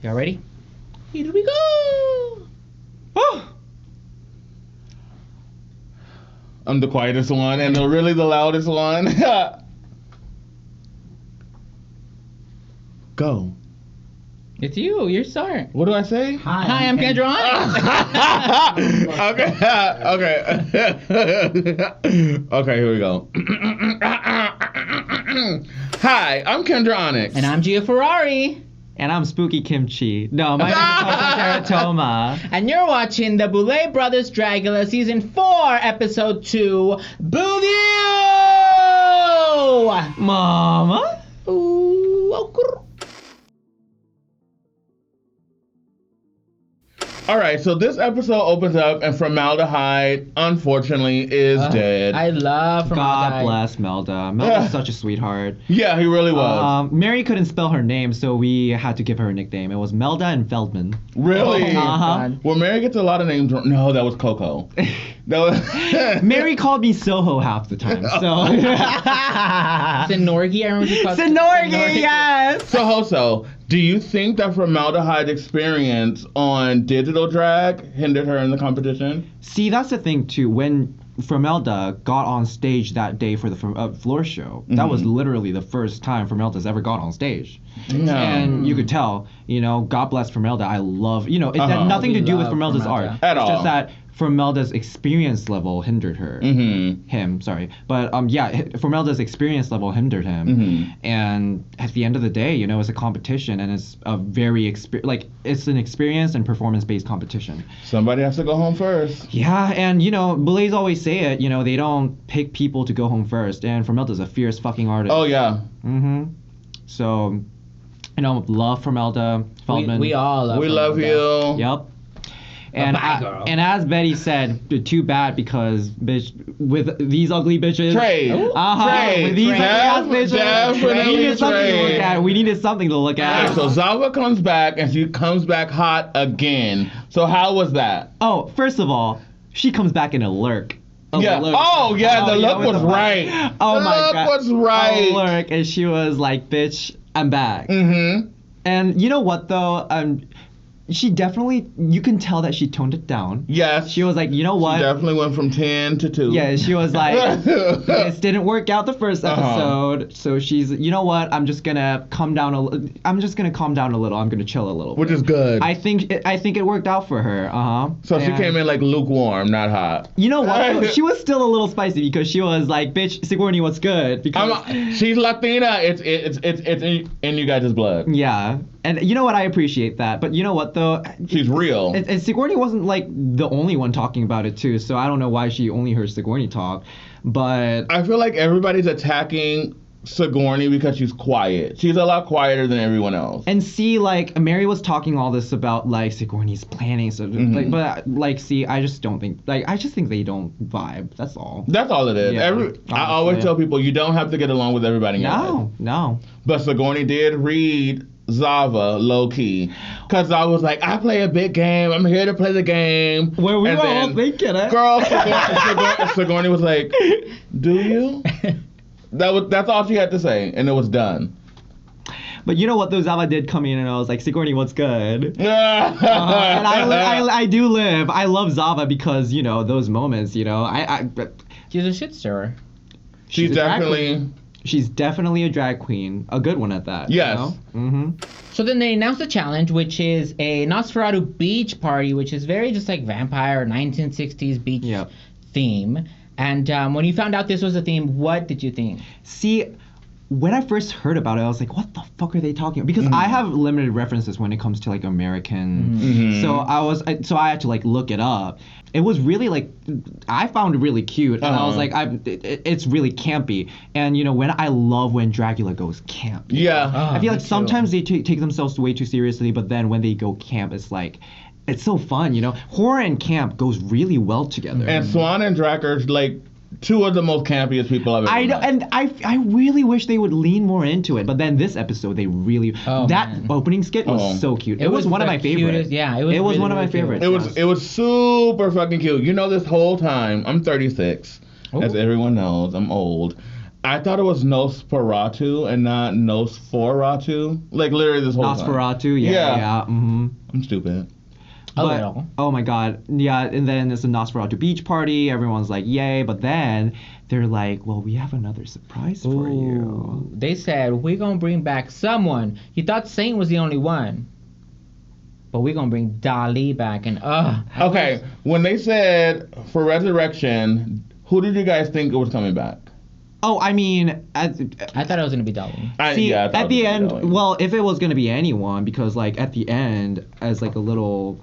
Y'all ready? Here we go! Oh. I'm the quietest one and really the loudest one. Go. It's you. You're start. What do I say? Hi, I'm Kendra Okay. Okay, here we go. Hi, I'm Kendra Onixxx. And I'm Gia Ferrari. And I'm Spooky Kimchi. No, my name is Hoso Terra Toma. And you're watching the Boulet Brothers Dragula Season 4, Episode 2, BOUview! Mama? Ooh, okay. All right, so this episode opens up, and Formaldehyde, unfortunately, is dead. I love Formaldehyde. God bless Melda. Melda's such a sweetheart. Yeah, he really was. Mary couldn't spell her name, so we had to give her a nickname. It was Melda and Feldman. Really? Uh-huh. Well, Mary gets a lot of names wrong. No, that was Koco. That was Mary called me Soho half the time, so... Sinorgi, I remember you called Sinorgi, yes! So, Hoso, do you think that Formaldehyde's experience on digital drag hindered her in the competition? See, that's the thing, too. When Formelda got on stage that day for the floor show, that was literally the first time Formelda's ever got on stage. No. And you could tell, God bless Formelda. I love, it had nothing to do with Formelda's art. At all. It's just that Formelda's experience level hindered her. Him, sorry. But Formelda's experience level hindered him. And at the end of the day, it's a competition, and it's a very it's an experience and performance-based competition. Somebody has to go home first. Yeah, and Boulets always say it, they don't pick people to go home first, and Formelda's a fierce fucking artist. Oh yeah. So, love Formelda, Feldman. We all love We love Formelda. you. Yep. And and as Betty said, too bad because bitch with these ugly bitches. Trade. Trade. With these ugly ass bitches. Definitely We needed something to look trade. at. We needed something to look at. So Zava comes back and she comes back hot again. So how was that? Oh, first of all, she comes back in a lurk. Yeah. Lurk. Oh yeah, the look with was the- right. Oh the my look god. was right. A lurk, and she was like, "Bitch, I'm back." And you know what though? She definitely, you can tell that she toned it down. Yes. She was like, you know what? She definitely went from 10 to 2. Yeah, she was like, this didn't work out the first episode, so she's, you know what? I'm just gonna calm down a little. I'm gonna chill a little. Which is good. I think it worked out for her. So she came in like lukewarm, not hot. You know what? She was still a little spicy because she was like, "Bitch, Sigourney, what's good?" Because she's Latina. It's in you guys' blood. yeah. And you know what? I appreciate that. But you know what, though? She's real. And Sigourney wasn't, like, the only one talking about it, too. So I don't know why she only heard Sigourney talk. But I feel like everybody's attacking Sigourney because she's quiet. She's a lot quieter than everyone else. And see, like, Mary was talking all this about, like, Sigourney's planning. So, I just don't think... I just think they don't vibe. That's all. That's all it is. Yeah, I always tell people, you don't have to get along with everybody in your life. No. But Sigourney did read Zava low key, because I was like, I play a big game. I'm here to play the game. Well, we were all thinking it. Girl, Sigourney was like, do you? That's all she had to say, and it was done. But you know what? Though Zava did come in, and I was like, Sigourney, what's good? And I do live. I love Zava because those moments. She's a shit stirrer. She's definitely. She's definitely a drag queen, a good one at that. Yes. So then they announced the challenge, which is a Nosferatu beach party, which is very just like vampire 1960s beach theme. And when you found out this was a theme, what did you think? See, when I first heard about it, I was like, what the fuck are they talking about? Because I have limited references when it comes to like American. So I had to like look it up. It was really like, I found it really cute, and I was like, it's really campy. And I love when Dragula goes camp. Yeah. I feel like sometimes they take themselves way too seriously, but then when they go camp, it's like, it's so fun, Horror and camp goes really well together. And Swan and Drac are like two of the most campiest people I've ever met. I know, and I really wish they would lean more into it. But then this episode, they really opening skit was so cute. It was one of my favorites. Yeah, it was really, one of my really favorites. It was super fucking cute. This whole time I'm 36, as everyone knows. I'm old. I thought it was Nosferatu and not Nosferatu. Like literally this whole time. Nosferatu, yeah. Mm-hmm. I'm stupid. But, oh my god, yeah, and then it's a Nosferatu beach party. Everyone's like, yay, but then they're like, well, we have another surprise for you. They said, we're going to bring back someone. You thought Saint was the only one. But we're going to bring Dahli back and, Okay, when they said for Resurrection, who did you guys think was coming back? Oh, I mean, I thought it was going to be Dahli. At the end, well, if it was going to be anyone, because, like, at the end, as, like, a little...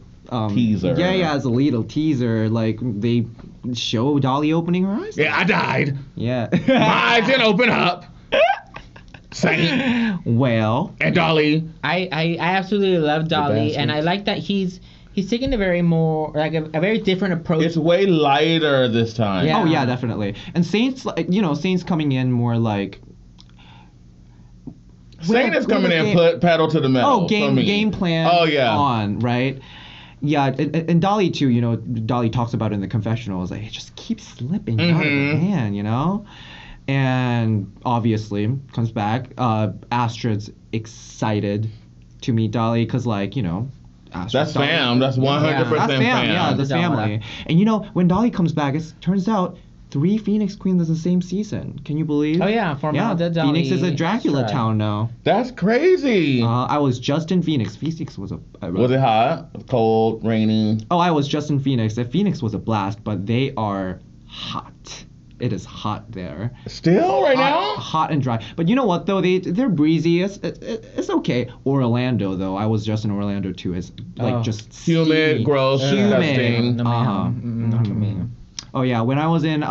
teaser. Yeah, as a little teaser, like, they show Dahli opening her eyes. Yeah, I died. Yeah. My eyes didn't open up. Saint. Well. And Dahli. I absolutely love Dahli, and I like that he's taking a very more, like, a very different approach. It's way lighter this time. Yeah. Oh, yeah, definitely. And Saint's, Saint's coming in more, like... Saint is coming in, put pedal to the metal. Oh, game plan on, right? Yeah, and Dahli too, Dahli talks about it in the confessionals, like, it just keeps slipping out of her hand, And obviously, comes back, Astrud's excited to meet Dahli, because, like, Astrud. That's fam, that's 100% That's fam, fam. yeah, the family. And when Dahli comes back, it turns out 3 Phoenix Queens the same season. Can you believe? Oh yeah, Dahli. Phoenix is a Dragula town now. That's crazy. I was just in Phoenix. Phoenix was was it hot? Cold, rainy? Oh, I was just in Phoenix. Phoenix was a blast, but they are hot. It is hot there. Still right now? Hot and dry. But you know what though? They're breezy. It's okay. Orlando though. I was just in Orlando too. It's like just humid, gross, disgusting. Not for me. Oh yeah, when I was in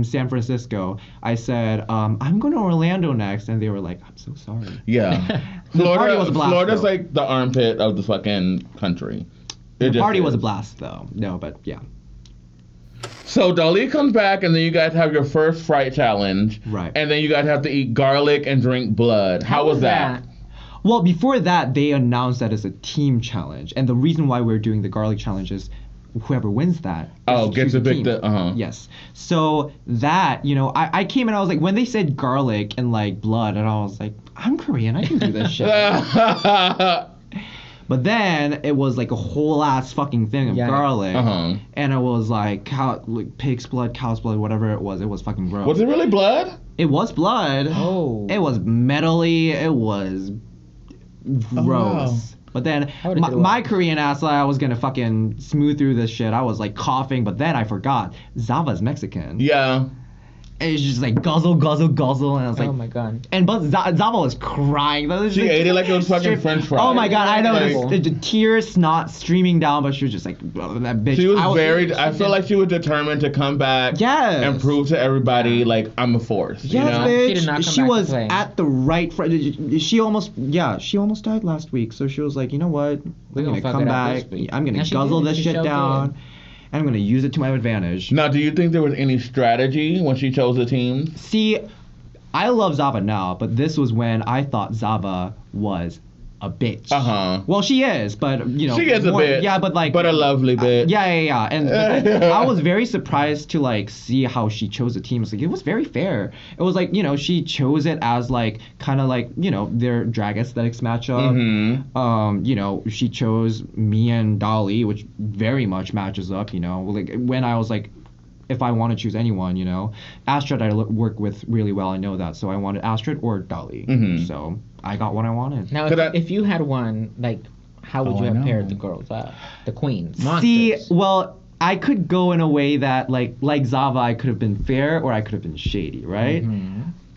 San Francisco, I said, I'm going to Orlando next, and they were like, I'm so sorry. Yeah. Florida's like the armpit of the fucking country. The party was a blast though. No, but yeah. So Dahli comes back, and then you guys have your first fright challenge. Right. And then you guys have to eat garlic and drink blood. How was that? Well, before that, they announced that it's a team challenge. And the reason why we're doing the garlic challenge is whoever wins that gets evicted. Yes. So that, I came and I was like, when they said garlic and like blood, and I was like, I'm Korean, I can do this shit. But then it was like a whole ass fucking thing of garlic, and it was like pig's blood, cow's blood, whatever it was fucking gross. Was it really blood? It was blood. Oh. It was metally. It was gross. Wow. But then my Korean ass, I was gonna fucking smooth through this shit. I was like coughing, but then I forgot Zava's Mexican. Yeah. And it's just like guzzle, guzzle, guzzle, and I was like, oh my god. And but Zava was crying. She ate it like it was fucking French fries. Oh my god, I know. The tears, snot streaming down, but she was just like, that bitch. She was I feel like she was determined to come back. Yes. And prove to everybody like I'm a force. Yes, bitch. She did not come she back was to play. at the right front. She almost died last week. So she was like, you know what? We're gonna come back. I'm gonna guzzle this shit down. And I'm going to use it to my advantage. Now, do you think there was any strategy when she chose the team? See, I love Zava now, but this was when I thought Zava was a bitch. Well, she is, but, she is a bitch. Yeah, but like... But a lovely bitch. Yeah. And I was very surprised to, like, see how she chose the team. It was very fair. It was like, she chose it as, like, kind of like, their drag aesthetics matchup. She chose me and Dahli, which very much matches up, Like, when I was like, if I want to choose anyone, Astrud I work with really well, I know that. So I wanted Astrud or Dahli. So I got what I wanted. Now, if you had one, like, how would you have paired the girls up? The queens, monsters. See, well, I could go in a way that, like Zava, I could have been fair or I could have been shady, right?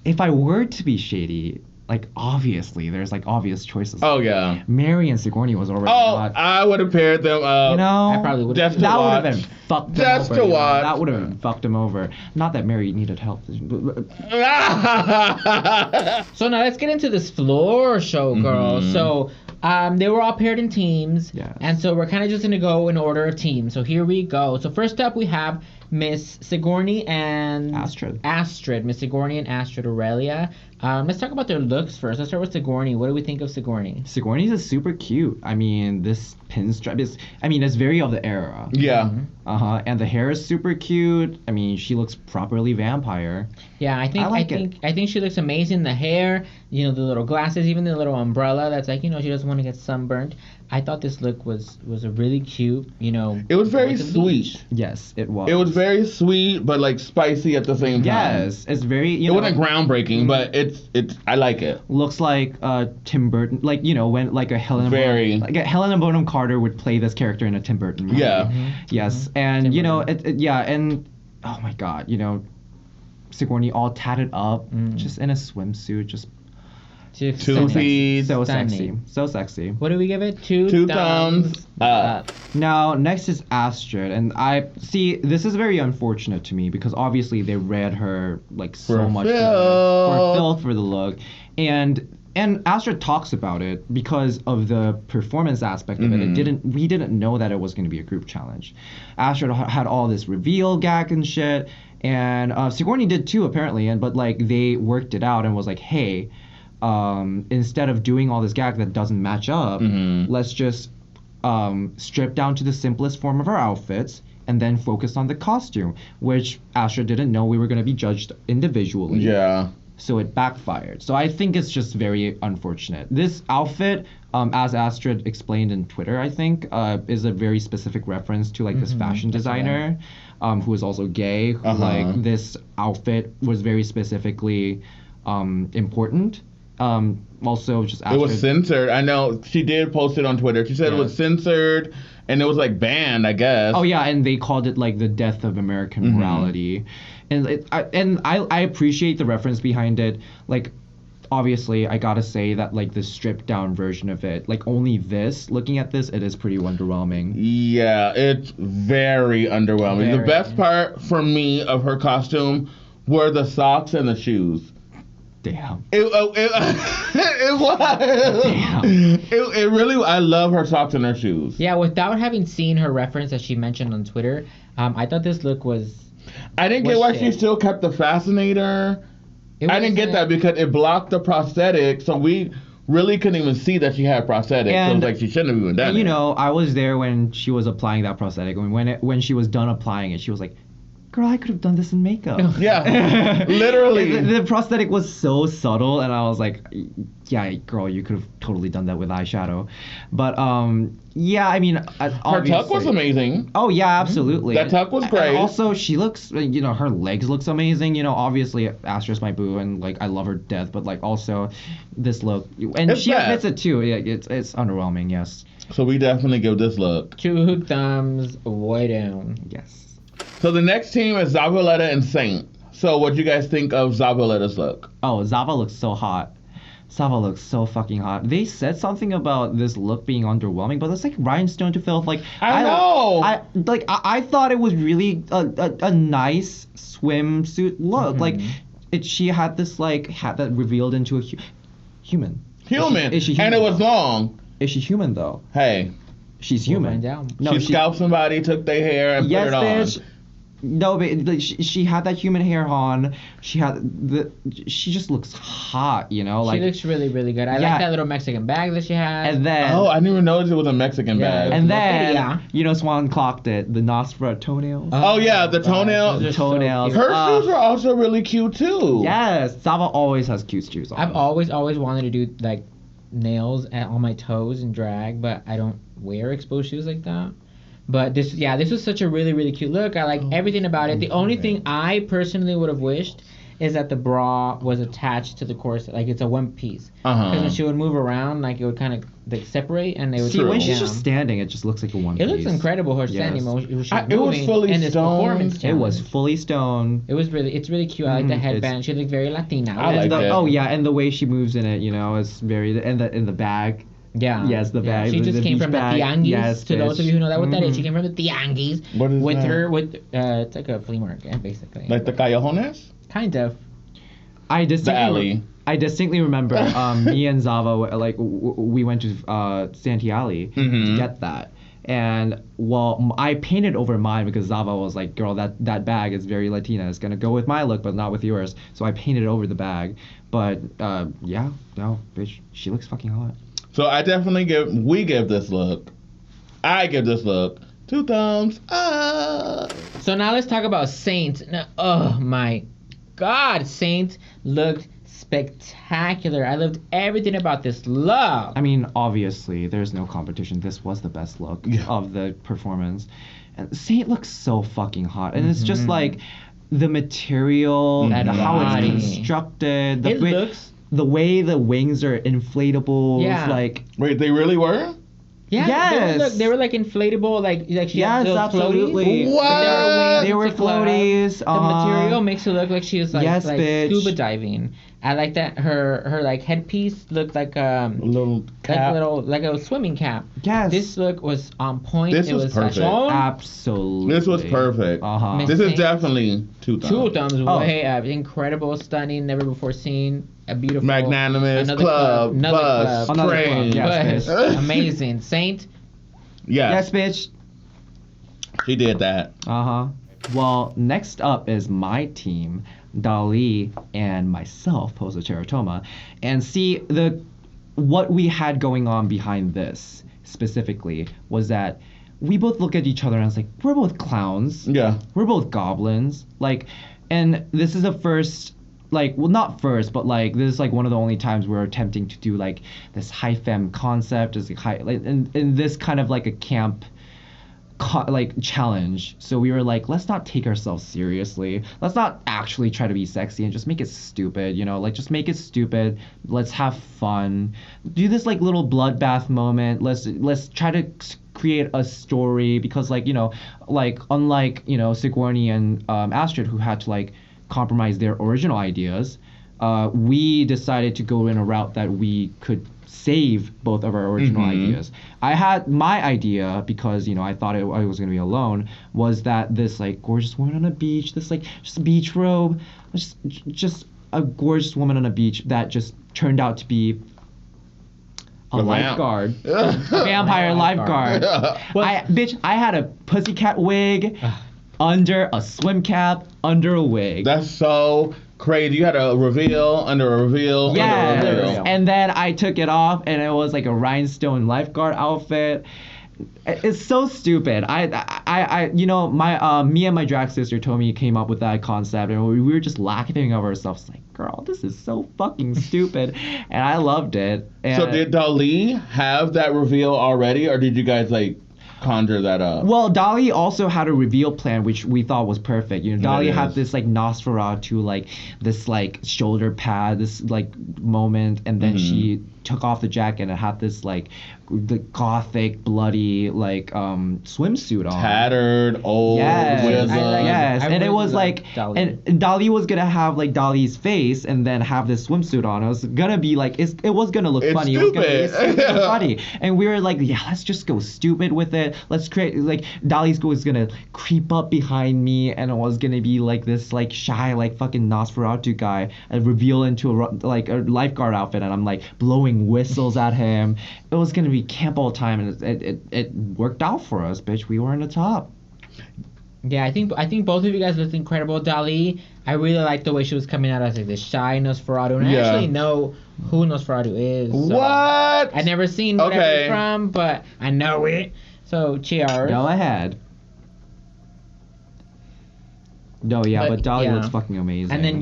If I were to be shady, like, obviously, there's, like, obvious choices. Oh, yeah. Mary and Sigourney was already not. I would have paired them up. I probably would have. That would have been fucked them over. Just to watch. That would have been fucked them over. Not that Mary needed help. So now let's get into this floor show, girl. So they were all paired in teams. Yes. And so we're kind of just going to go in order of teams. So here we go. So first up we have Miss Sigourney and Astrud. Miss Sigourney and Astrud Aurelia. Let's talk about their looks first. Let's start with Sigourney. What do we think of Sigourney? Sigourney's is super cute. I mean, this pinstripe is, it's very of the era. Yeah. And the hair is super cute. I mean, she looks properly vampire. Yeah, I think she looks amazing. The hair, the little glasses, even the little umbrella that's like, she doesn't want to get sunburned. I thought this look was a really cute, It was very sweet. Yes, it was. It was very sweet, but like spicy at the same time. Yes, it's very. It wasn't groundbreaking, but it's. I like it. Looks like Tim Burton, like when like a Helena Bonham Carter would play this character in a Tim Burton movie. Yeah. Mm-hmm. Yes, and and oh my God, Sigourney all tatted up, just in a swimsuit, just. Two feet. So sexy. So sexy. What do we give it? Two thumbs up. Now, next is Astrud. And this is very unfortunate to me because obviously they read her like so much for filth for the look. And Astrud talks about it because of the performance aspect of it. We didn't know that it was going to be a group challenge. Astrud had all this reveal gag and shit. And Sigourney did too, apparently. But like they worked it out and was like, hey, instead of doing all this gag that doesn't match up, let's just strip down to the simplest form of our outfits and then focus on the costume, which Astrud didn't know we were going to be judged individually. Yeah. So it backfired. So I think it's just very unfortunate. This outfit, as Astrud explained in Twitter, I think, is a very specific reference to like this fashion designer who is also gay. Who, like this outfit was very specifically important. Also just Astrud. It was censored. I know she did post it on Twitter. She said it was censored and it was like banned, I guess. Oh yeah, and they called it like the death of American morality. And I appreciate the reference behind it. Like obviously I gotta say that like the stripped down version of it, like only this, looking at this, it is pretty underwhelming. Yeah, it's very underwhelming. The best part for me of her costume were the socks and the shoes. Damn. It was. Damn. It really. I love her socks and her shoes. Yeah, without having seen her reference that she mentioned on Twitter, I thought this look was. I didn't get why she still kept the fascinator. I didn't get that because it blocked the prosthetic, so we really couldn't even see that she had prosthetic. So it was like she shouldn't have even done it. I was there when she was applying that prosthetic. When she was done applying it, she was like, girl, I could have done this in makeup. Yeah, literally. The prosthetic was so subtle, and I was like, yeah, girl, you could have totally done that with eyeshadow. But, yeah, I mean, her tuck was amazing. Oh, yeah, absolutely. That tuck was great. And also, she looks, her legs looks amazing. Obviously, Astrud's my boo, and, like, I love her to death. But, like, also, this look. And she admits it, too. Yeah, it's underwhelming, yes. So we definitely give this look 2 thumbs way down. Yes. So the next team is Zavaleta and Saint. So what do you guys think of Zavaleta's look? Oh, Zava looks so hot. Zava looks so fucking hot. They said something about this look being underwhelming, but it's like rhinestone to filth. Like I know. I thought it was really a nice swimsuit look. Like she had this like hat that revealed into a human. Is she human? And it was long. Is she human though? Hey. She's human. No, she scalped somebody, took their hair, and put it on. Bitch. No, but she had that human hair on. She just looks hot, Like she looks really, really good. I like that little Mexican bag that she had. And then I didn't even notice it was a Mexican bag. And then Swan clocked it. The Nosferatu toenails. Oh yeah, the toenails. The toenails. Her shoes were also really cute too. Yes, Zava always has cute shoes on. I've always wanted to do like nails on my toes and drag, but I don't wear exposed shoes like that. But this was such a really, really cute look. I like everything about it. The only thing I personally would have wished is that the bra was attached to the corset, like it's a one piece. Because when she would move around, like it would kind of like separate, and they would. See, when she's just standing, it just looks like a one piece. It looks incredible. Her standing motion. It was fully stoned. It was fully stoned. It's really cute. I like the headband. She looked very Latina. I like that. Oh yeah, and the way she moves in it, it's very in the bag. Yeah. Yes, the bag. She just came from the Tianguis. Yes, to those of you who know what that is, she came from the Tianguis. What is that? It's like a flea market, basically. Like the Callejones? Kind of. I distinctly alley. I distinctly remember me and Zava we went to Santi Alley to get that. And well, I painted over mine because Zava was like, girl, that bag is very Latina. It's gonna go with my look, but not with yours. So I painted over the bag. But yeah, no, bitch, she looks fucking hot. So I definitely give this look 2 thumbs up. So now let's talk about Saint. Oh my God, Saint looked spectacular. I loved everything about this look. I mean, obviously, there's no competition. This was the best look of the performance. And Saint looks so fucking hot. And it's just like the material and how it's constructed. The way the wings are inflatable. Yeah. Like, wait, they really were? Yeah, yes. they were like inflatable, like she had those absolutely. floaties. What? They were floaties. The material makes it look like she was like, bitch. scuba diving. I like that her like headpiece looked like a little cap. like a swimming cap. Yes. This look was on point. This was perfect. Fashion. Absolutely. This was perfect. Uh-huh. This is definitely 2 thumbs. 2 thumbs. Way up. Incredible, stunning, never before seen. A beautiful, magnanimous club, bus, train. Yes, amazing. Saint. Yes, bitch. She did that. Well, next up is my team, Dahli and myself, Hoso Terra Toma. And see, what we had going on behind this specifically was that we both look at each other and it's like, we're both clowns. Yeah. We're both goblins. Like, and this is the first, like, well, not first, but like this is like one of the only times we're attempting to do like this high femme concept, is like in this kind of like a camp like challenge. So we were like, let's not take ourselves seriously. Let's not actually try to be sexy and just make it stupid, you know, like just make it stupid. Let's have fun. Do this like little bloodbath moment. Let's try to create a story, because like, you know, like unlike, you know, Sigourney and Astrud, who had to like compromise their original ideas, we decided to go in a route that we could save both of our original ideas. I had my idea, because, you know, I thought I was going to be alone, was that this like gorgeous woman on a beach, this like just a beach robe, just a gorgeous woman on a beach that just turned out to be a lifeguard. A vampire lifeguard. I had a pussycat wig under a swim cap, under a wig. That's so crazy. You had a reveal under a reveal under a reveal. And then I took it off and it was like a rhinestone lifeguard outfit. It's so stupid. I you know, my me and my drag sister Tommy came up with that concept, and we were just laughing over ourselves like, girl, this is so fucking stupid. And I loved it. And so did Dahli have that reveal already, or did you guys like conjure that up? Well, Dahli also had a reveal plan, which we thought was perfect. You know, Dahli had this like Nosferatu, like this like shoulder pad, this like moment, and then she took off the jacket and it had this like the gothic, bloody like swimsuit on. Tattered, old, and it was like, and Dahli was gonna have like Dahli's face and then have this swimsuit on. It was gonna be like, it was gonna look funny. Stupid. It was gonna be funny. And we were like, yeah, let's just go stupid with it. Let's create like Dahli's was gonna creep up behind me, and it was gonna be like this like shy like fucking Nosferatu guy and reveal into a lifeguard outfit, and I'm like blowing whistles at him. It was gonna be camp all the time, and it worked out for us, bitch. We were in the top. Yeah, I think both of you guys looked incredible. Dahli, I really liked the way she was coming out as like this shy Nosferatu, and I actually know who Nosferatu is. So what? I've never seen whatever it's from, but I know it. So cheers. Go ahead. No, but Dahli looks fucking amazing. And then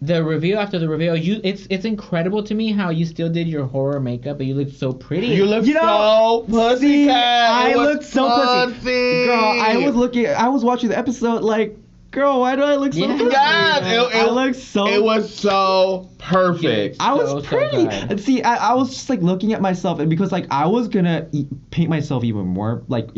the reveal after the reveal, it's incredible to me how you still did your horror makeup, but you looked so pretty. You look so pussycat. I looked so pussy. Girl, I was watching the episode like, girl, why do I look so pussy? I look so. It was so perfect. I was pretty. And see, I was just like looking at myself, and because like I was gonna paint myself even more like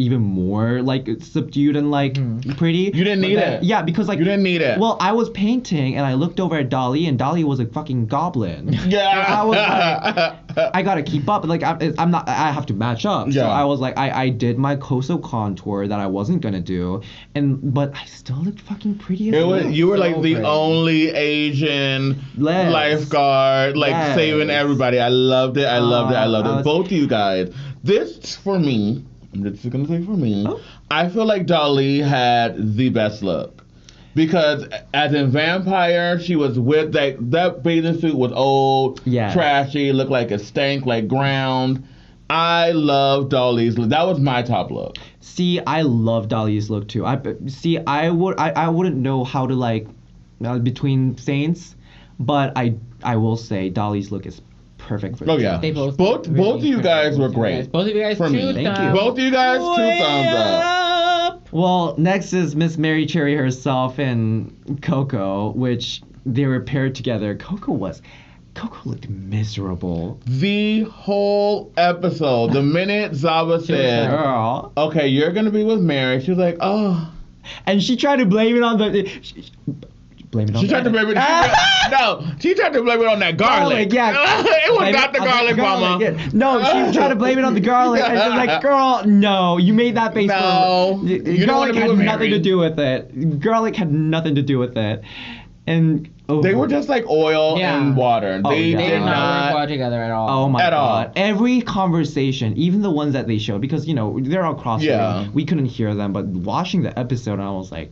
subdued and like pretty. You didn't need it. Yeah, because like you didn't need it. Well, I was painting and I looked over at Dahli, and Dahli was a fucking goblin. Yeah. I was like, I gotta keep up. Like I'm not. I have to match up. Yeah. So I was like, I did my Koco contour that I wasn't gonna do, but I still looked fucking pretty. You were like the only Asian lifeguard, saving everybody. I loved it. I loved it. Both of you guys. This for me I'm just gonna say for me, Oh. I feel like Dahli had the best look. Because as a vampire, she was with that bathing suit was old, trashy, looked like it stank like ground. I love Dahli's look. That was my top look. See, I love Dahli's look too. I wouldn't know how to like between saints, but I will say Dahli's look is perfect for the yeah. They both of you guys were great. Both of you guys, for me. Thank you. Both of you guys, 2 thumbs up. Well, next is Miss Mary Cherry herself and Koco, which they were paired together. Koco looked miserable. The whole episode, the minute Zava said, "Girl, okay, you're gonna be with Mary," she was like, "Oh," and she tried to blame it on the. She tried to blame it. She tried to blame it on that garlic. Yeah. It was not the garlic, mama. Yeah. No, she tried to blame it on the garlic. And she's like, girl, no, you made that face. No, garlic had nothing to do with it. Garlic had nothing to do with it. And they were just like oil and water. They did not work well together at all. Oh my god! Every conversation, even the ones that they showed, because they're all cross. Yeah. We couldn't hear them, but watching the episode, I was like,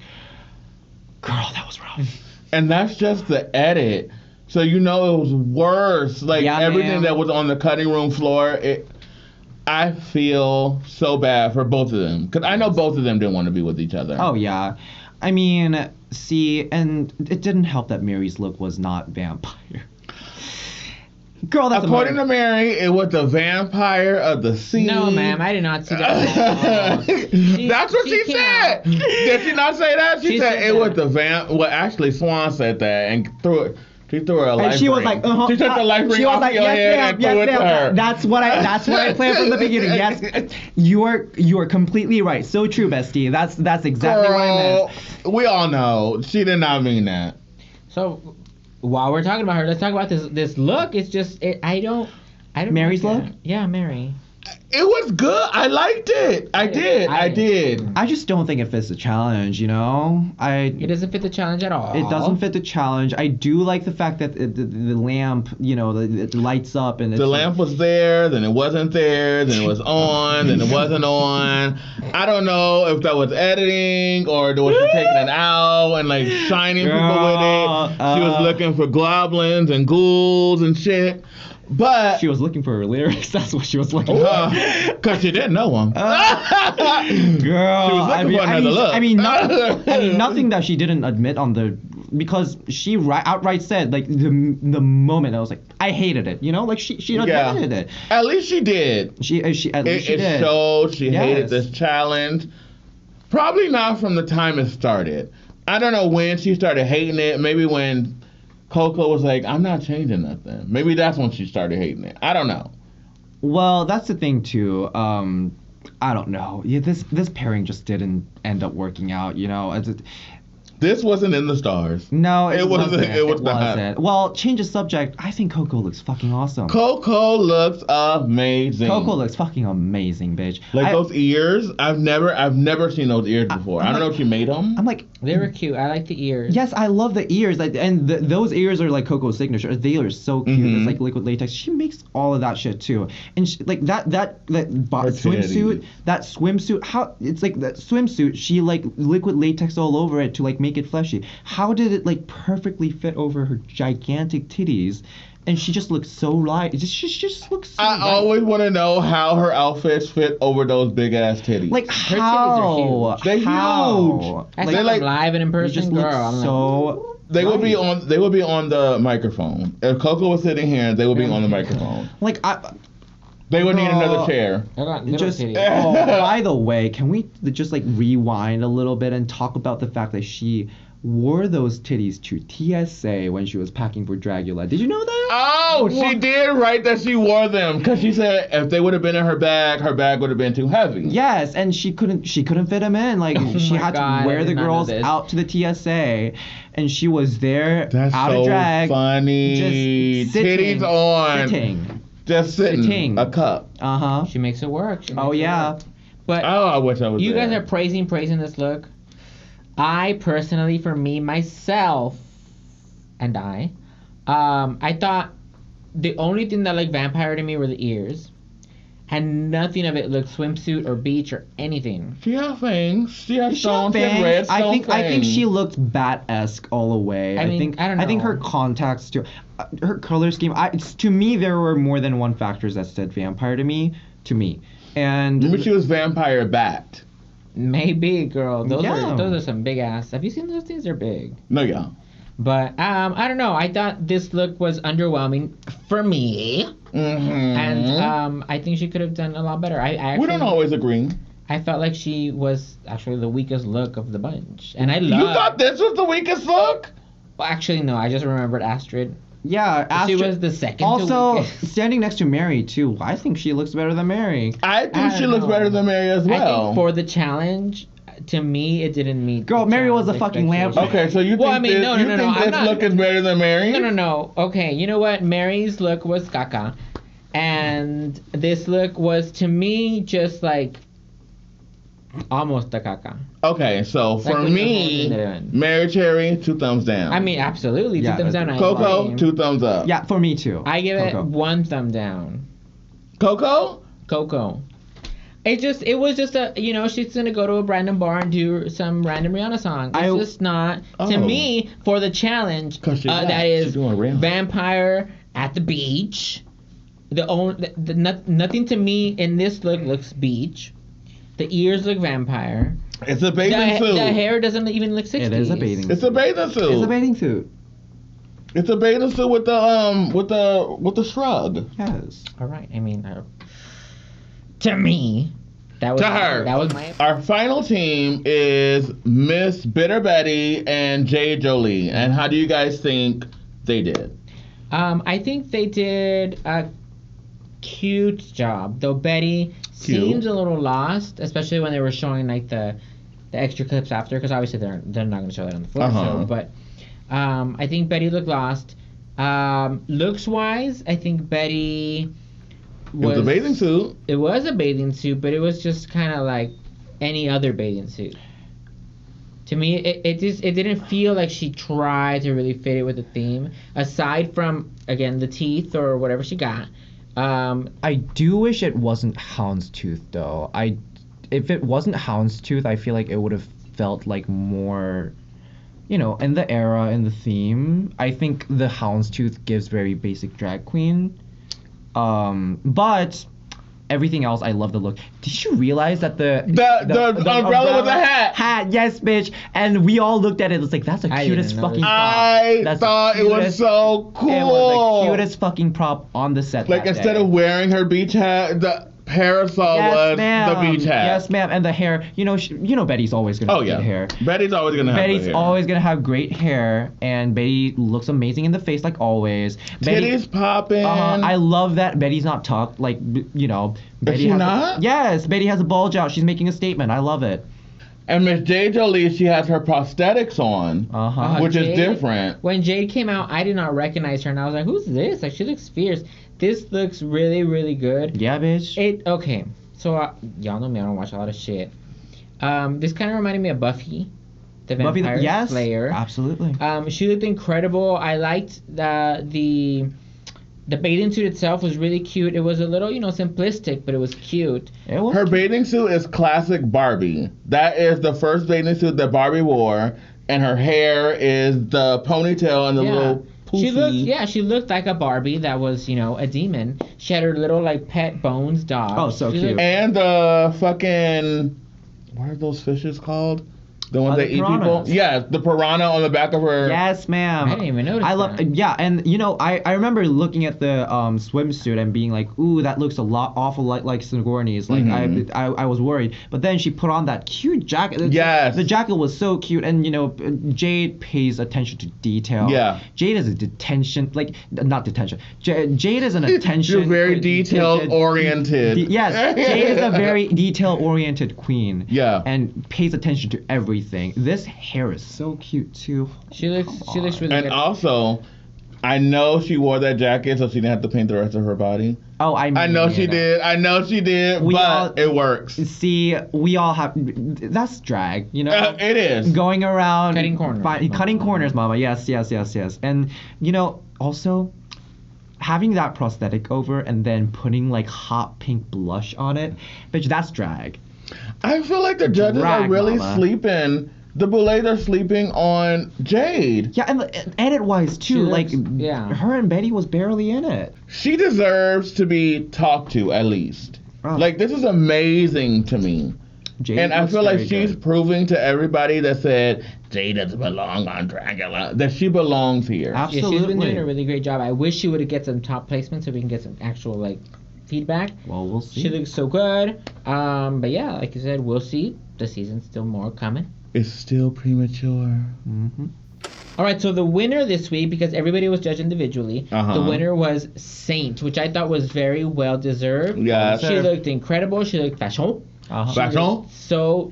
girl, that was rough. And that's just the edit. So it was worse. Like everything that was on the cutting room floor. I feel so bad for both of them. Because I know both of them didn't want to be with each other. Oh, yeah. I mean, see, and it didn't help that Mary's look was not vampire. Girl, that's according to Mary, it was the vampire of the sea. No, ma'am, I did not see that. That's what she said. Did she not say that? She said it was the Well, actually, Swan said that and she threw her a life ring. She was like, she took the life ring off your head and threw it to her. That's what I planned from the beginning. Yes, you are completely right. So true, bestie. That's exactly what I meant. We all know she did not mean that. So, while we're talking about her, let's talk about this look. It's just I don't. Mary's look? Yeah, Mary. It was good. I liked it. I did. I just don't think it fits the challenge, It doesn't fit the challenge at all. It doesn't fit the challenge. I do like the fact that the lamp, it lights up and the lamp was there, then it wasn't there, then it was on, then it wasn't on. I don't know if that was editing or was she taking it out and like shining people with it. She was looking for goblins and ghouls and shit. But she was looking for her lyrics. That's what she was looking for. Because she didn't know them. Girl, she was looking for another look. I mean, nothing that she didn't admit on the, because she outright said like the moment I was like, I hated it. Like she admitted it. At least she did. She at least she did. It showed she hated this challenge. Probably not from the time it started. I don't know when she started hating it. Maybe when Koco was like, I'm not changing nothing. Maybe that's when she started hating it. I don't know. Well, that's the thing too. I don't know. Yeah, this pairing just didn't end up working out. This wasn't in the stars. No, it wasn't. It wasn't. Well, change of subject. I think Koco looks fucking awesome. Koco looks amazing. Koco looks fucking amazing, bitch. Like those ears. I've never seen those ears before. I don't know if she made them. I'm like, they were cute. I like the ears. Yes, I love the ears. And those ears are like Koco's signature. They are so cute. Mm-hmm. It's like liquid latex. She makes all of that shit too. And like that swimsuit. That swimsuit. How it's like that swimsuit. She like liquid latex all over it to like make it fleshy. How did it like perfectly fit over her gigantic titties? And she just looks so light. She just looks so light. Always want to know how her outfits fit over those big ass titties. Like her titties are huge. They're huge. I saw them live and in person, girl. They would be on the microphone. If Koco was sitting here, they would be on the microphone. They would need another chair. By the way, can we just like rewind a little bit and talk about the fact that she wore those titties to TSA when she was packing for Dragula? Did you know that? Oh, she did write that she wore them because she said if they would have been in her bag would have been too heavy. Yes, and she couldn't fit them in. Like she had to wear the girls out to the TSA, and she was there out of drag. That's so funny. Just sitting, titties on. Just sitting. A cup. She makes it work. But I wish I was you there. guys are praising this look. I personally, for me, myself, and I thought the only thing that like vampire to me were the ears. and nothing of it looked swimsuit or beach or anything. She has fangs. She has She stones. had She has bangs. red stone I think fangs. she looked Bat-esque all the way. I mean, I don't I think know. her contacts too, her color scheme. To me, there were more than one factors that said vampire to me. And Maybe she was vampire bat. Maybe, girl. Those Yeah. are some big ass. Have you seen those things? They're big. No, yeah. But I don't know. I thought this look was underwhelming for me, Mm-hmm. and I think she could have done a lot better. I actually, we don't always agree. I felt like she was actually the weakest look of the bunch, and I You love. thought this was the weakest look? Well, actually, no. I just remembered Astrud. yeah, She Astrud- was the second. to Also, weakest. standing next to Mary too. I think she looks better than Mary. I think I she don't looks know. better than Mary as I well. think for the challenge, to me, it didn't meet. Girl, the Mary was challenge a fucking lamp. expectation. Okay, so you Well, think I mean, this, no, you no, no, think no, I'm this not- look is better than Mary? No. Okay, you know what? Mary's look was caca. And this look was, to me, just like almost a caca. Okay, so for Like when you're me, holding it in. Mary Cherry, 2 thumbs down. I mean, absolutely. Yeah, Two thumbs down. I Coco, agree. 2 thumbs up. Yeah, for me too. I give it Coco. 1 thumb down. Coco? Coco. It was just a, she's gonna go to a random bar and do some random Rihanna song. It's just not, to Oh. me, for the challenge, 'Cause she's that black. is She's doing Rihanna. vampire at the beach. Nothing to me in this look looks beach. The ears look vampire. It's a bathing suit. The hair doesn't even look 60s. It is a bathing It's a bathing suit. It's a bathing suit. It's a bathing suit with the shrug. Yes. All right. I mean, to me, that was To her. That was my. Our final team is Miss Bitter Betty and Jade Jolie. And how do you guys think they did? I think they did a cute job, though Betty Cute. seems a little lost, especially when they were showing like the extra clips after, because obviously they're not going to show that on the full Uh-huh. show. But I think Betty looked lost. Looks wise, I think Betty It was a bathing suit. It was a bathing suit, but it was just kind of like any other bathing suit. To me, it didn't feel like she tried to really fit it with the theme. Aside from, again, the teeth or whatever she got. I do wish it wasn't houndstooth though. If it wasn't houndstooth, I feel like it would have felt like more, in the era, in the theme. I think the houndstooth gives very basic drag queen. But everything else, I love the look. Did you realize that the umbrella with the hat? Hat, yes, bitch. And we all looked at it. It's like, that's the I cutest didn't fucking notice. prop. I That's the thought it was cutest- so cool. It was the cutest fucking prop on the set. Like, that instead day. of wearing her beach hat, the parasol was the beach hat. Yes, ma'am. And the hair, Betty's always gonna Oh have yeah. good hair. Betty's always gonna have good Betty's hair. always gonna have great hair, and Betty looks amazing in the face like always. Betty, Titties popping. I love that Betty's not tucked. Like, Betty she has not? Yes, Betty has a bulge out. She's making a statement. I love it. And Miss Jade Jolie, she has her prosthetics on, which is Jade- different. When Jade came out, I did not recognize her, and I was like, "Who's this?" Like, she looks fierce. This looks really, really good. Yeah, bitch. Okay, so y'all know me. I don't watch a lot of shit. This kind of reminded me of Buffy, the Buffy, Vampire yes, Slayer. absolutely. She looked incredible. I liked the bathing suit itself was really cute. It was a little, simplistic, but it was cute. It was. Her bathing suit is classic Barbie. That is the first bathing suit that Barbie wore, and her hair is the ponytail and the little poofy. She looked like a Barbie that was, a demon. She had her little like pet Bones dog. Oh, so She cute. looked- And the fucking, what are those fishes called? The ones The that eat people? piranhas. Yeah, the piranha on the back of her. Yes, ma'am. I didn't even notice I love, that. yeah, and I remember looking at the swimsuit and being like, ooh, that looks a lot awful like Sigourney's. Like I was worried, but then she put on that cute jacket. Yes. The jacket was so cute, and Jade pays attention to detail. Yeah. Jade is not detention. Jade is an attention. You're very detail oriented. Yes, Jade is a very detail oriented queen. Yeah. And pays attention to everything. This hair is so cute too. She looks really And good. also, I know she wore that jacket so she didn't have to paint the rest of her body. Oh, I know she did. But it works. See, we all have. That's drag, It is. Going around Cutting corners. Cutting corners, mama. Yes. And also, having that prosthetic over and then putting like hot pink blush on it, bitch, that's drag. I feel like the judges Drag, are really mama. sleeping. The Boulet are sleeping on Jade. Yeah, and edit-wise too, like her and Betty was barely in it. She deserves to be talked to at least. Oh. Like, this is amazing to me. Jade and I looks feel like very she's good. proving to everybody that said Jade doesn't belong on Dragula that she belongs here. Absolutely. Yeah, she's been doing a really great job. I wish she would have get some top placements so we can get some actual like feedback. Well, we'll see. She looks so good. But yeah, like you said, we'll see. The season's still more coming. It's still premature. Mm-hmm. All right, so the winner this week, because everybody was judged individually, the winner was Saint, which I thought was very well deserved. Yes. She looked incredible. She looked fashion. Fashion? So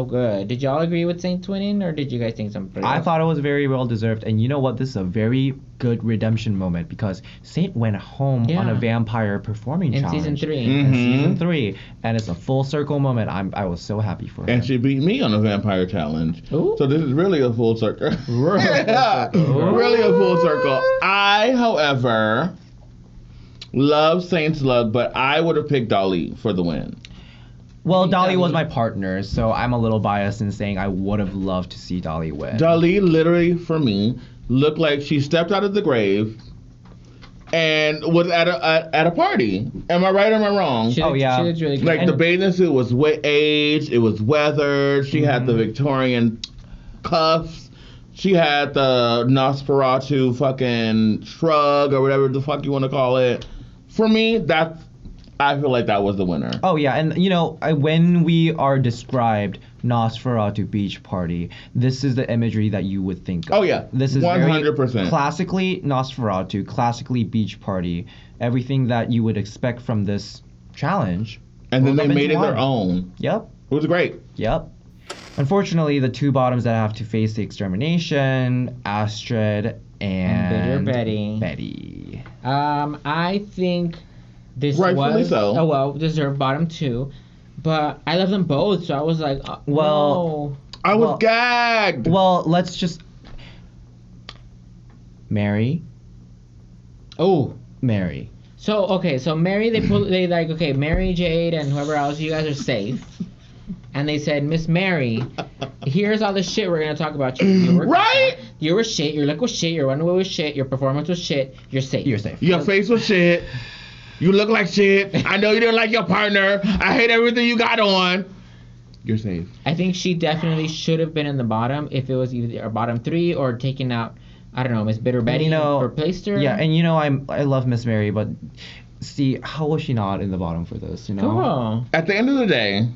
good. Did y'all agree with Saint winning, or did you guys think something? I thought it was very well deserved, and you know what? This is a very good redemption moment because Saint went home on a vampire performing in challenge season 3. in season 3, and it's a full circle moment. I was so happy for her. And she beat me on a vampire challenge. Ooh. So this is really a full circle. Really a full circle. I, however, love Saint's luck, but I would have picked Dahli for the win. Well, Dahli was my partner, so I'm a little biased in saying I would have loved to see Dahli win. Dahli literally, for me, looked like she stepped out of the grave and was at a party. Am I right or am I wrong? She looked really good. Like, the bathing suit was aged, it was weathered, she had the Victorian cuffs, she had the Nosferatu fucking shrug or whatever the fuck you want to call it. For me, I feel like that was the winner. Oh, yeah, and, you know, when we are described Nosferatu Beach Party, this is the imagery that you would think of. Oh, yeah. This is 100%. Very classically Nosferatu, classically Beach Party, everything that you would expect from this challenge. And then they made it their own. Yep. It was great. Yep. Unfortunately, the two bottoms that have to face the extermination, Astrud and Betty. I think this rightfully was so. Deserved bottom 2, but I love them both, so I was like, no. I was gagged. Well, let's just Mary. So Mary, Mary, Jade, and whoever else, you guys are safe. And they said, Miss Mary, here's all the shit we're gonna talk about you. You were shit. Your look was shit. Your runway was shit. Your performance was shit. You're safe. Your face was shit. You look like shit. I know you didn't like your partner. I hate everything you got on. You're safe. I think she definitely should have been in the bottom if it was either a bottom 3 or taking out, I don't know, Miss Bitter Betty replaced her. Yeah, and you know I love Miss Mary, but see, how was she not in the bottom for this, you know? Cool. At the end of the day,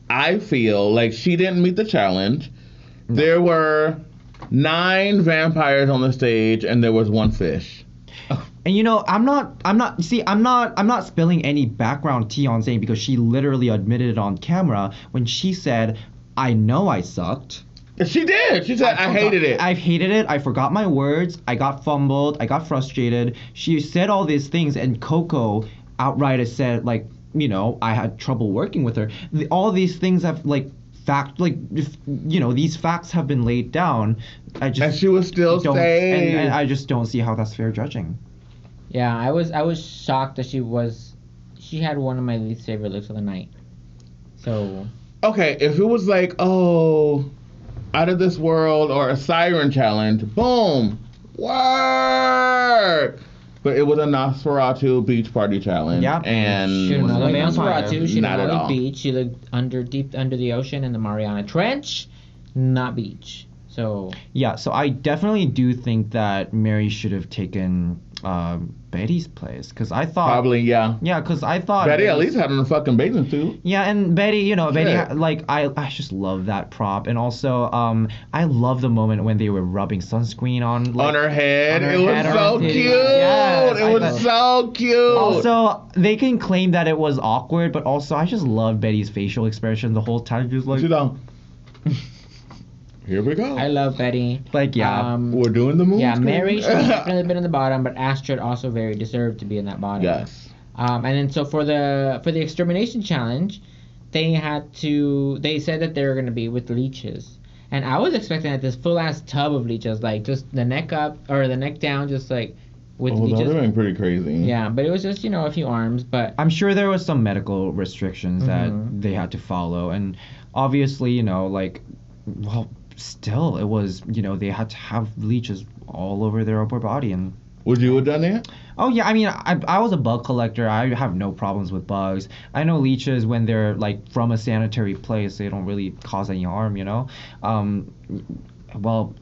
I feel like she didn't meet the challenge. No. There were 9 vampires on the stage and there was 1 fish. And you know, I'm not spilling any background tea on Zayn because she literally admitted it on camera when she said, I know I sucked. She did. She said, I hated it. I hated it. I forgot my words. I got fumbled. I got frustrated. She said all these things, and Koco outright said, like, you know, I had trouble working with her. All these things have, like, these facts have been laid down. And she was still saying. And I just don't see how that's fair judging. Yeah, I was shocked that she had one of my least favorite looks of the night. So. Okay, if it was like, out of this world or a siren challenge, boom, work. But it was a Nosferatu beach party challenge. Yeah, and she didn't look like Nosferatu. She not didn't at look all. Beach. She looked deep under the ocean in the Mariana Trench, not beach. So yeah, so I definitely do think that Mary should have taken Betty's place because I thought probably because I thought Betty at least had on a fucking bathing suit. Yeah, and Betty, you know, Betty I just love that prop, and also I love the moment when they were rubbing sunscreen on her head. It was so cute. Yes, it was so cute. Also, they can claim that it was awkward, but also I just love Betty's facial expression the whole time. Just like here we go. I love Betty. Like, yeah. We're doing the move. Yeah, Mary should have definitely been in the bottom, but Astrud also very deserved to be in that bottom. Yes. And then so for the extermination challenge, they said that they were going to be with leeches. And I was expecting that this full ass tub of leeches, like just the neck up or the neck down, just like with that would leeches. have been pretty crazy. Yeah, but it was just a few arms. But I'm sure there was some medical restrictions that they had to follow, and obviously, still it was, they had to have leeches all over their upper body. And Would you have done that? oh yeah, I mean, I was a bug collector. I have no problems with bugs. I know leeches, when they're like from a sanitary place, they don't really cause any harm. Well,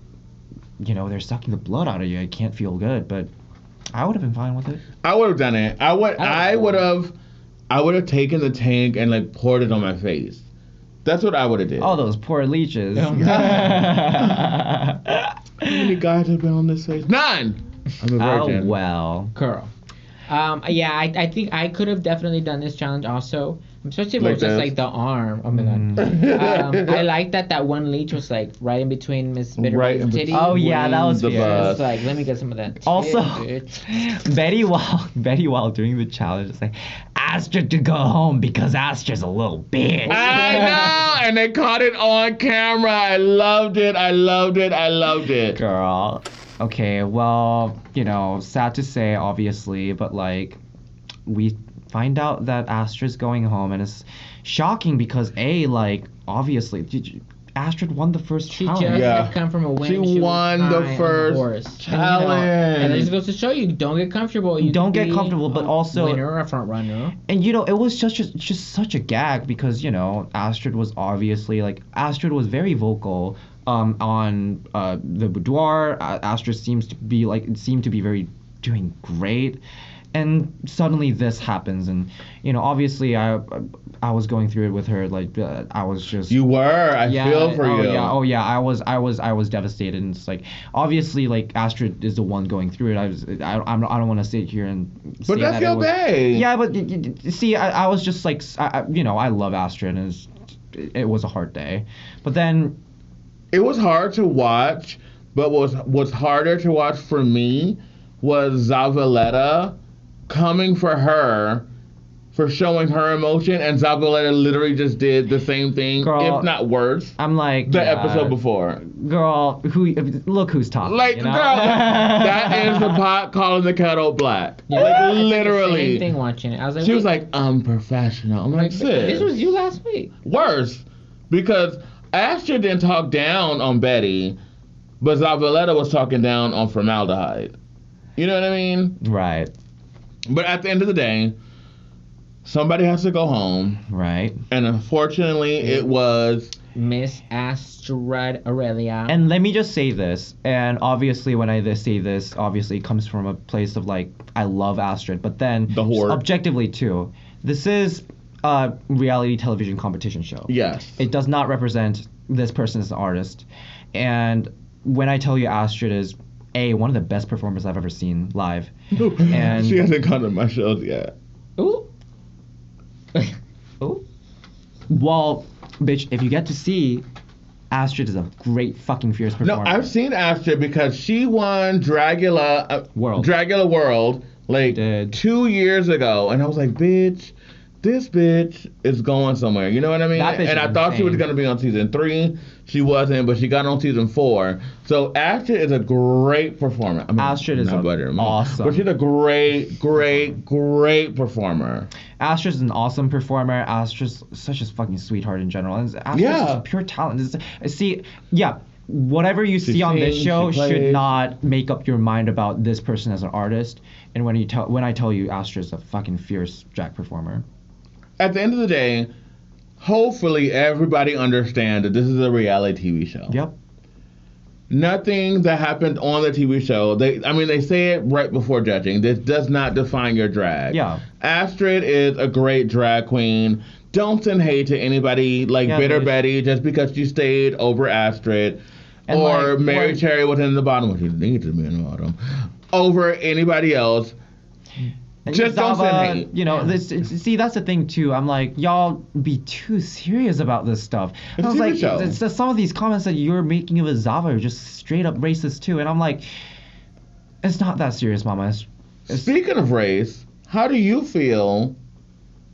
they're sucking the blood out of you. It can't feel good, but I would have been fine with it. I would have done it. I would have taken the tank and like poured it on my face. That's what I would have did. Oh, those poor leeches. How many guys have been on this face? None. I'm a virgin. Oh well. girl. Yeah, I think I could have definitely done this challenge also. Especially if it was just like the arm. Oh my god. I like that one leech was like right in between Miss Bitterman's titty. Oh yeah, that was fierce. It's like, let me get some of that. Also, Betty while doing the challenge is like, Astrud to go home because Astrid's a little bitch. I know, and they caught it on camera. I loved it. Girl. Okay, well, sad to say, obviously, but like, we find out that Astrid's going home, and it's shocking because obviously, Astrud won the first challenge. She just had come from a win. She won the first challenge. And it just goes to show you, don't get comfortable. You don't get comfortable, but also winner or a front runner. And it was just such a gag because Astrud was obviously Astrud was very vocal on the boudoir. Astrud seemed to be very doing great. And suddenly this happens, and obviously I was going through it with her. I was just. You were. I feel for you. Yeah. Oh yeah. I was devastated, and it's obviously Astrud is the one going through it. I don't want to sit here and. But that's your bae. Yeah, but see, I was just I love Astrud, and it was a hard day, but then. It was hard to watch, but what's harder to watch for me was Zavaleta coming for her for showing her emotion, and Zavaleta literally just did the same thing, girl, if not worse. I'm episode before. Girl, look who's talking. Girl, that is the pot calling the kettle black. Yeah, literally. Same thing watching it. I was like, she was like, unprofessional. I'm like, sis. This was you last week. Worse, because Astrud didn't talk down on Betty, but Zavaleta was talking down on formaldehyde. You know what I mean? Right. But at the end of the day, somebody has to go home. Right. And unfortunately, it was Miss Astrud Aurelia. And let me just say this, and obviously when I say this, obviously it comes from a place of I love Astrud, but then the horde. Objectively too, this is a reality television competition show. Yes. It does not represent this person as an artist. And when I tell you Astrud is one of the best performers I've ever seen live. And she hasn't come to my shows yet. Ooh. Ooh. Well, bitch, if you get to see, Astrud is a great fucking fierce performer. No, I've seen Astrud because she won Dragula World 2 years ago, and I was like, bitch, this bitch is going somewhere. You know what I mean? And I thought she was going to be on season 3. She wasn't, but she got on season 4. So Astrud is a great performer. Astrud is awesome. But she's a great performer. Astrud is an awesome performer. Astrud's such a fucking sweetheart in general. And Astrud's just pure talent. Whatever you see on this show should not make up your mind about this person as an artist. And when I tell you Astrud's a fucking fierce drag performer. At the end of the day, hopefully everybody understands that this is a reality TV show. Yep. Nothing that happened on the TV show, they say it right before judging. This does not define your drag. Yeah. Astrud is a great drag queen. Don't send hate to anybody Bitter Betty just because she stayed over Astrud. And or Mary Cherry was in the bottom, which she needs to be in the bottom, over anybody else. And just don't send hate. See, that's the thing too. I'm like, y'all be too serious about this stuff. I was like, some of these comments that you're making of a Zava are just straight up racist too. And I'm like, it's not that serious, Mama. Speaking of race, how do you feel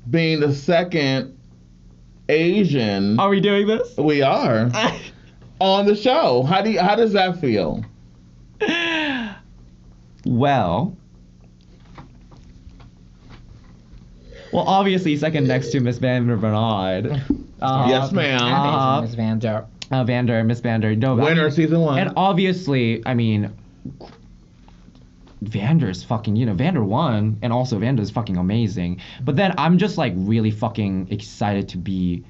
being the second Asian? Are we doing this? We are. On the show. How does that feel? Well, Well, obviously, second next to Miss Vander Bernard. Yes, ma'am. Miss Vander. Miss Vander. No, Winner season 1. And obviously, I mean, Vander's fucking, Vander won, and also Vander's fucking amazing. But then I'm just like really fucking excited to be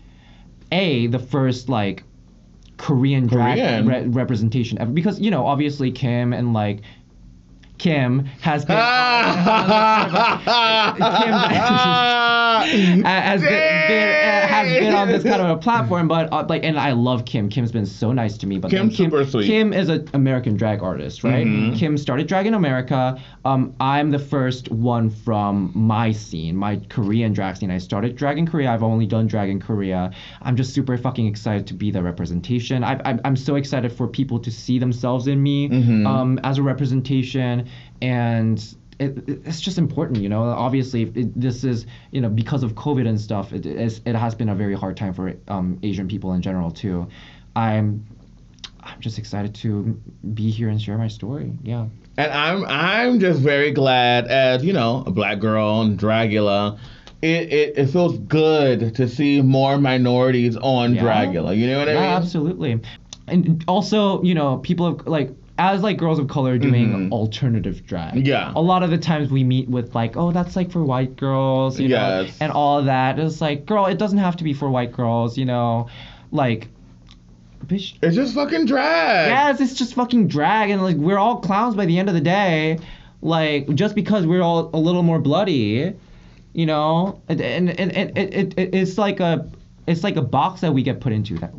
the first like Korean drag representation ever, because obviously Kim has been has been on this kind of a platform, but and I love Kim. Kim's been so nice to me. But Kim's super sweet. Kim is an American drag artist, right? Mm-hmm. Kim started drag in America. I'm the first one from my scene, my Korean drag scene. I started drag in Korea. I've only done drag in Korea. I'm just super fucking excited to be the representation. I'm so excited for people to see themselves in me as a representation. And it's just important, Obviously, this is, because of COVID and stuff, it has been a very hard time for Asian people in general too. I'm just excited to be here and share my story. Yeah. And I'm just very glad, as a black girl and Dragula. It feels good to see more minorities on Dragula. You know what I mean? Yeah, absolutely. And also, people have as girls of color doing alternative drag. Yeah. A lot of the times we meet with oh, that's for white girls, you know, and all of that. It's girl, it doesn't have to be for white girls, bitch. It's just fucking drag. Yes, it's just fucking drag, and we're all clowns by the end of the day. Just because we're all a little more bloody, and it's like a box that we get put into that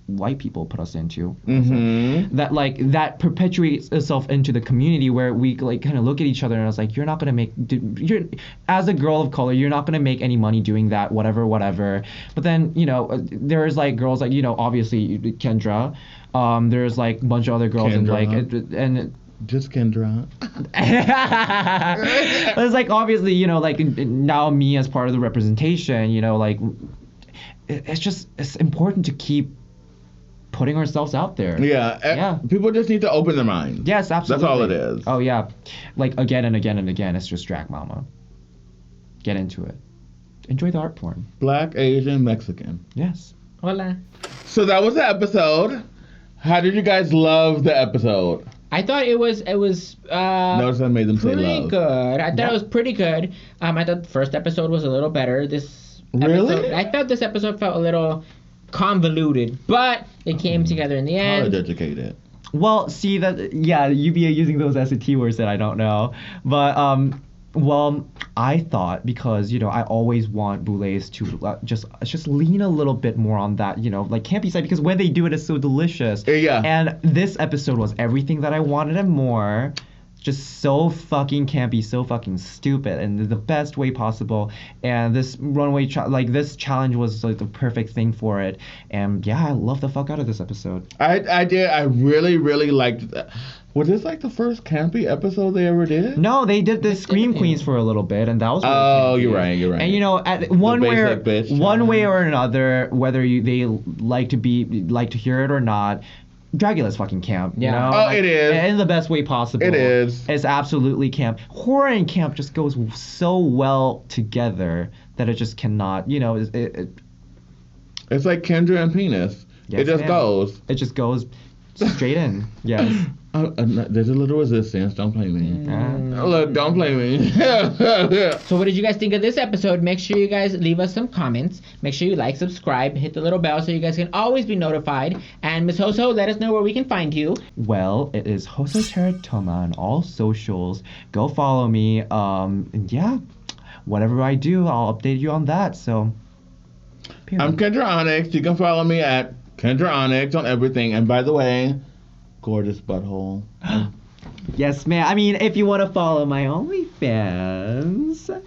white people put us into, that perpetuates itself into the community, where we kind of look at each other and it's you're not gonna you're as a girl of color, you're not gonna make any money doing that, whatever. But then there's girls obviously Kendra, there's a bunch of other girls Kendra. and just Kendra. It's obviously now me as part of the representation, it's important to keep putting ourselves out there. Yeah. People just need to open their minds. Yes, absolutely. That's all it is. Oh, yeah. Again and again and again, it's just drag mama. Get into it. Enjoy the art form. Black, Asian, Mexican. Yes. Hola. So that was the episode. How did you guys love the episode? I thought it was Notice I made them say love. Pretty good. I thought it was pretty good. I thought the first episode was a little better. Really? I thought this episode felt a little convoluted, but it came together in the end. College educated. Well, see you'd be using those SAT words that I don't know, but I thought, because I always want Boulets to just lean a little bit more on that campy side, because when they do it, it's so delicious. Yeah. And this episode was everything that I wanted and more. Just so fucking campy, so fucking stupid, and the best way possible. And this runway, this challenge was the perfect thing for it. And yeah, I love the fuck out of this episode. I did. I really, really liked that. Was this the first campy episode they ever did? No, they did the Scream Queens for a little bit, and that was really campy. You're right. And at one way or another, whether they like to hear it or not, Dragula's fucking camp, you know? Oh, it is. In the best way possible. It is. It's absolutely camp. Horror and camp just goes so well together that it just cannot, It's like Kendra and penis. Yes, it just goes. It just goes straight in. Yes. There's a little resistance. Don't play me. Look, don't play me. So what did you guys think of this episode? Make sure you guys leave us some comments. Make sure you like, subscribe, hit the little bell so you guys can always be notified. And Miss Hoso, let us know where we can find you. Well, it is Hoso Terra Toma on all socials. Go follow me. And yeah, whatever I do, I'll update you on that. So, period. I'm Kendra Onixxx. You can follow me at Kendra Onixxx on everything. And by the way, gorgeous butthole. Yes, ma'am. If you want to follow my OnlyFans,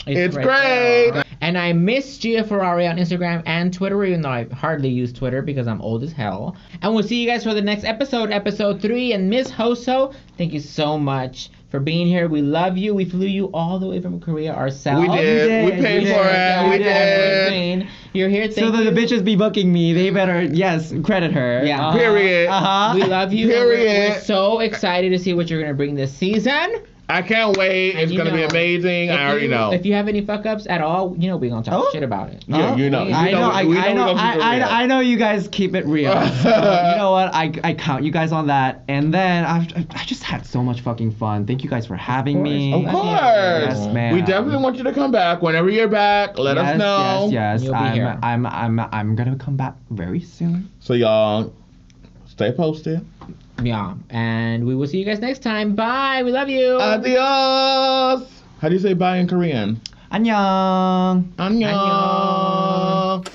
it's great. There. And I miss Gia Ferrari on Instagram and Twitter, even though I hardly use Twitter because I'm old as hell. And we'll see you guys for the next episode, episode 3. And Miss Hoso, thank you so much for being here. We love you. We flew you all the way from Korea ourselves. We did. We paid for it. We did. You're here. Thank so that you. the bitches be booking me. They better, credit her. Yeah. Period. We love you. Period. We're so excited to see what you're going to bring this season. I can't wait. It's gonna be amazing. I already know. If you have any fuck ups at all, you know we're gonna talk shit about it. Yeah, you know. I know you guys keep it real. So, you know what? I count you guys on that. And then I just had so much fucking fun. Thank you guys for having me. Of course. Yes, man. We definitely want you to come back whenever you're back. Let us know. Yes. You'll be here. I'm gonna come back very soon. So y'all, stay posted. Yeah, and we will see you guys next time. Bye. We love you. Adios. How do you say bye in Korean? 안녕. Annyeong.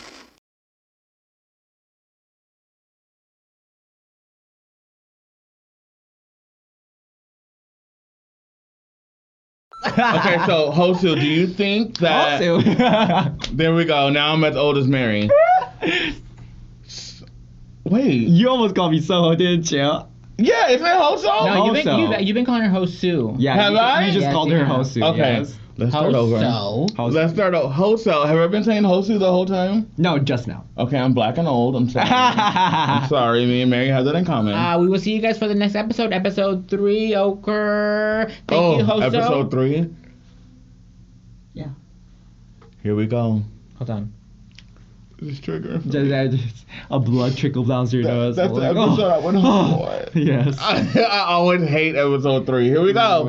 Okay, so Hoso, do you think that? Hoso. There we go. Now I'm as old as Mary. Wait. You almost called me Soho, didn't you? Yeah, isn't it Hoso? No, Hoso. you've been calling her Hosu. Yeah. Have I? You just Yes, called you her have. Hosu. Okay. Yes. Let's start over. Hoso. Let's start over. Hoso. Have I been saying Hosu the whole time? No, just now. Okay, I'm black and old. I'm sorry. I'm sorry. Me and Mary have that in common. We will see you guys for the next episode, episode 3. Thank you, Hoso. Episode 3? Yeah. Here we go. Hold on. This trigger. Just a blood trickle down your nose. That's the episode I went home for. Yes. I always hate episode 3. Here we go.